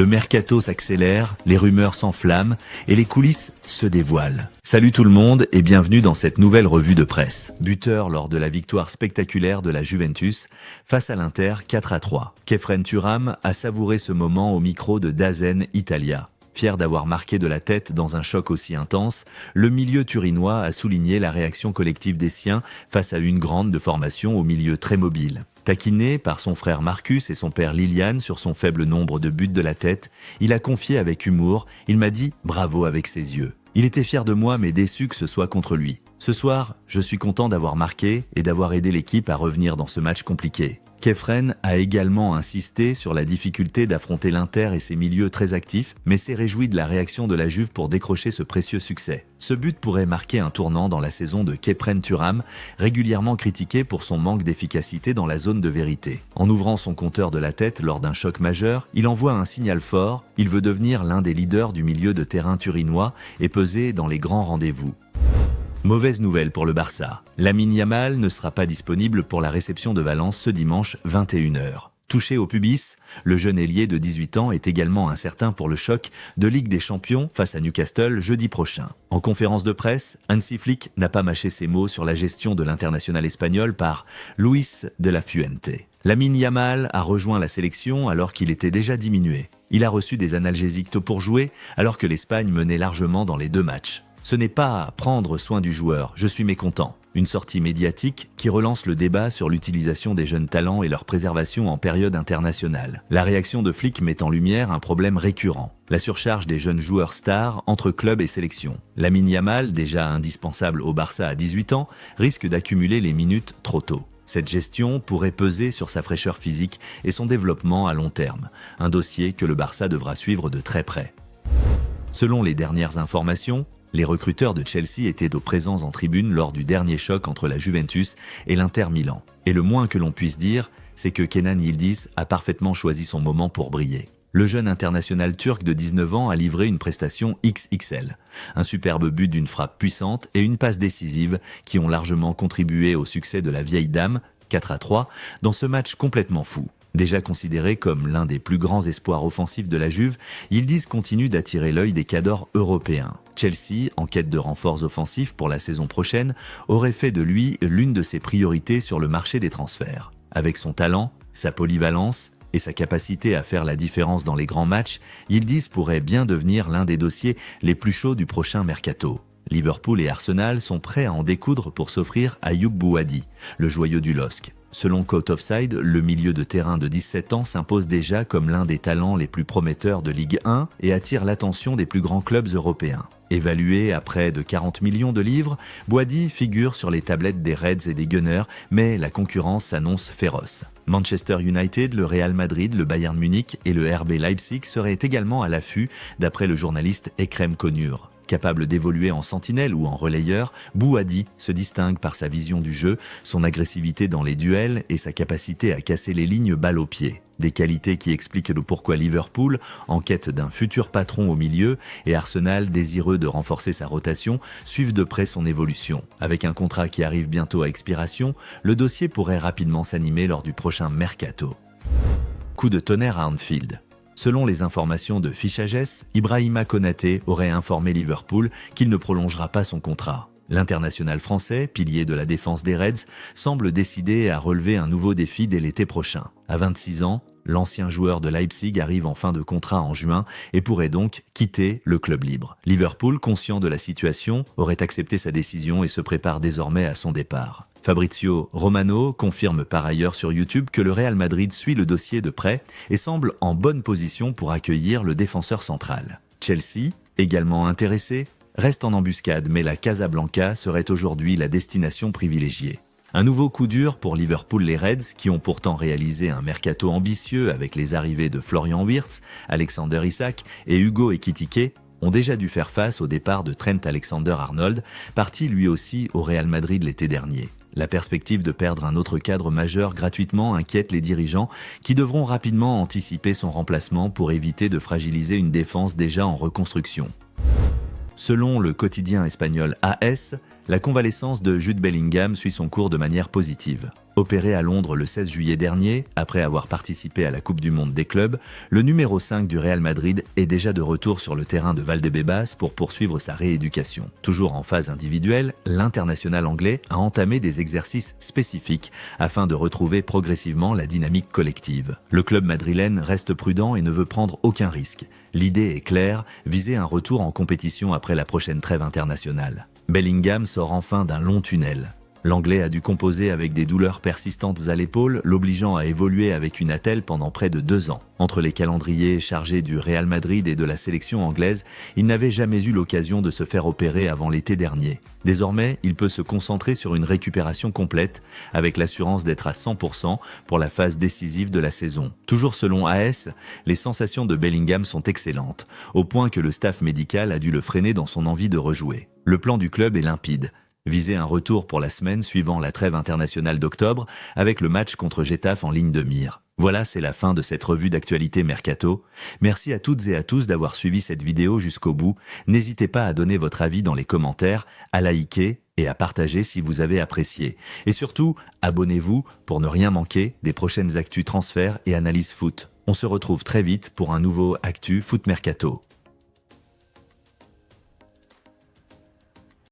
Le mercato s'accélère, les rumeurs s'enflamment et les coulisses se dévoilent. Salut tout le monde et bienvenue dans cette nouvelle revue de presse. Buteur lors de la victoire spectaculaire de la Juventus face à l'Inter 4-3. Khéphren Thuram a savouré ce moment au micro de DAZN Italia. Fier d'avoir marqué de la tête dans un choc aussi intense, le milieu turinois a souligné la réaction collective des siens face à une grande de formation au milieu très mobile. Taquiné par son frère Marcus et son père Liliane sur son faible nombre de buts de la tête, il a confié avec humour, il m'a dit « bravo » avec ses yeux. Il était fier de moi mais déçu que ce soit contre lui. Ce soir, je suis content d'avoir marqué et d'avoir aidé l'équipe à revenir dans ce match compliqué. Khéphren a également insisté sur la difficulté d'affronter l'Inter et ses milieux très actifs, mais s'est réjoui de la réaction de la Juve pour décrocher ce précieux succès. Ce but pourrait marquer un tournant dans la saison de Khéphren Thuram, régulièrement critiqué pour son manque d'efficacité dans la zone de vérité. En ouvrant son compteur de la tête lors d'un choc majeur, il envoie un signal fort, il veut devenir l'un des leaders du milieu de terrain turinois et peser dans les grands rendez-vous. Mauvaise nouvelle pour le Barça. Lamine Yamal ne sera pas disponible pour la réception de Valence ce dimanche 21h. Touché au pubis, le jeune ailier de 18 ans est également incertain pour le choc de Ligue des Champions face à Newcastle jeudi prochain. En conférence de presse, Hansi Flick n'a pas mâché ses mots sur la gestion de l'international espagnol par Luis de la Fuente. Lamine Yamal a rejoint la sélection alors qu'il était déjà diminué. Il a reçu des analgésiques tôt pour jouer alors que l'Espagne menait largement dans les deux matchs. Ce n'est pas prendre soin du joueur, je suis mécontent. Une sortie médiatique qui relance le débat sur l'utilisation des jeunes talents et leur préservation en période internationale. La réaction de Flick met en lumière un problème récurrent, la surcharge des jeunes joueurs stars entre clubs et sélections. Lamine Yamal, déjà indispensable au Barça à 18 ans, risque d'accumuler les minutes trop tôt. Cette gestion pourrait peser sur sa fraîcheur physique et son développement à long terme, un dossier que le Barça devra suivre de très près. Selon les dernières informations, les recruteurs de Chelsea étaient présents en tribune lors du dernier choc entre la Juventus et l'Inter Milan. Et le moins que l'on puisse dire, c'est que Kenan Yıldız a parfaitement choisi son moment pour briller. Le jeune international turc de 19 ans a livré une prestation XXL. Un superbe but d'une frappe puissante et une passe décisive qui ont largement contribué au succès de la vieille dame, 4-3, dans ce match complètement fou. Déjà considéré comme l'un des plus grands espoirs offensifs de la Juve, Yıldız continue d'attirer l'œil des cadors européens. Chelsea, en quête de renforts offensifs pour la saison prochaine, aurait fait de lui l'une de ses priorités sur le marché des transferts. Avec son talent, sa polyvalence et sa capacité à faire la différence dans les grands matchs, Yıldız pourrait bien devenir l'un des dossiers les plus chauds du prochain mercato. Liverpool et Arsenal sont prêts à en découdre pour s'offrir Ayoub Bouhaddi, le joyau du LOSC. Selon Coat Offside, le milieu de terrain de 17 ans s'impose déjà comme l'un des talents les plus prometteurs de Ligue 1 et attire l'attention des plus grands clubs européens. Évalué à près de 40 millions de livres, Bouhaddi figure sur les tablettes des Reds et des Gunners, mais la concurrence s'annonce féroce. Manchester United, le Real Madrid, le Bayern Munich et le RB Leipzig seraient également à l'affût, d'après le journaliste Ekrem Konur. Capable d'évoluer en sentinelle ou en relayeur, Bouhaddi se distingue par sa vision du jeu, son agressivité dans les duels et sa capacité à casser les lignes balle au pied. Des qualités qui expliquent le pourquoi Liverpool, en quête d'un futur patron au milieu, et Arsenal, désireux de renforcer sa rotation, suivent de près son évolution. Avec un contrat qui arrive bientôt à expiration, le dossier pourrait rapidement s'animer lors du prochain mercato. Coup de tonnerre à Anfield. Selon les informations de Fichages, Ibrahima Konaté aurait informé Liverpool qu'il ne prolongera pas son contrat. L'international français, pilier de la défense des Reds, semble décidé à relever un nouveau défi dès l'été prochain. À 26 ans, l'ancien joueur de Leipzig arrive en fin de contrat en juin et pourrait donc quitter le club libre. Liverpool, conscient de la situation, aurait accepté sa décision et se prépare désormais à son départ. Fabrizio Romano confirme par ailleurs sur YouTube que le Real Madrid suit le dossier de près et semble en bonne position pour accueillir le défenseur central. Chelsea, également intéressé, reste en embuscade, mais la Casablanca serait aujourd'hui la destination privilégiée. Un nouveau coup dur pour Liverpool les Reds, qui ont pourtant réalisé un mercato ambitieux avec les arrivées de Florian Wirtz, Alexander Isak et Hugo Ekitike, ont déjà dû faire face au départ de Trent Alexander-Arnold, parti lui aussi au Real Madrid l'été dernier. La perspective de perdre un autre cadre majeur gratuitement inquiète les dirigeants qui devront rapidement anticiper son remplacement pour éviter de fragiliser une défense déjà en reconstruction. Selon le quotidien espagnol AS, la convalescence de Jude Bellingham suit son cours de manière positive. Opéré à Londres le 16 juillet dernier, après avoir participé à la Coupe du Monde des clubs, le numéro 5 du Real Madrid est déjà de retour sur le terrain de Valdebebas pour poursuivre sa rééducation. Toujours en phase individuelle, l'international anglais a entamé des exercices spécifiques afin de retrouver progressivement la dynamique collective. Le club madrilène reste prudent et ne veut prendre aucun risque. L'idée est claire, viser un retour en compétition après la prochaine trêve internationale. Bellingham sort enfin d'un long tunnel. L'Anglais a dû composer avec des douleurs persistantes à l'épaule, l'obligeant à évoluer avec une attelle pendant près de 2 ans. Entre les calendriers chargés du Real Madrid et de la sélection anglaise, il n'avait jamais eu l'occasion de se faire opérer avant l'été dernier. Désormais, il peut se concentrer sur une récupération complète, avec l'assurance d'être à 100% pour la phase décisive de la saison. Toujours selon AS, les sensations de Bellingham sont excellentes, au point que le staff médical a dû le freiner dans son envie de rejouer. Le plan du club est limpide. Viser un retour pour la semaine suivant la trêve internationale d'octobre avec le match contre Getafe en ligne de mire. Voilà, c'est la fin de cette revue d'actualité Mercato. Merci à toutes et à tous d'avoir suivi cette vidéo jusqu'au bout. N'hésitez pas à donner votre avis dans les commentaires, à liker et à partager si vous avez apprécié. Et surtout, abonnez-vous pour ne rien manquer des prochaines actus transferts et analyses foot. On se retrouve très vite pour un nouveau Actu Foot Mercato.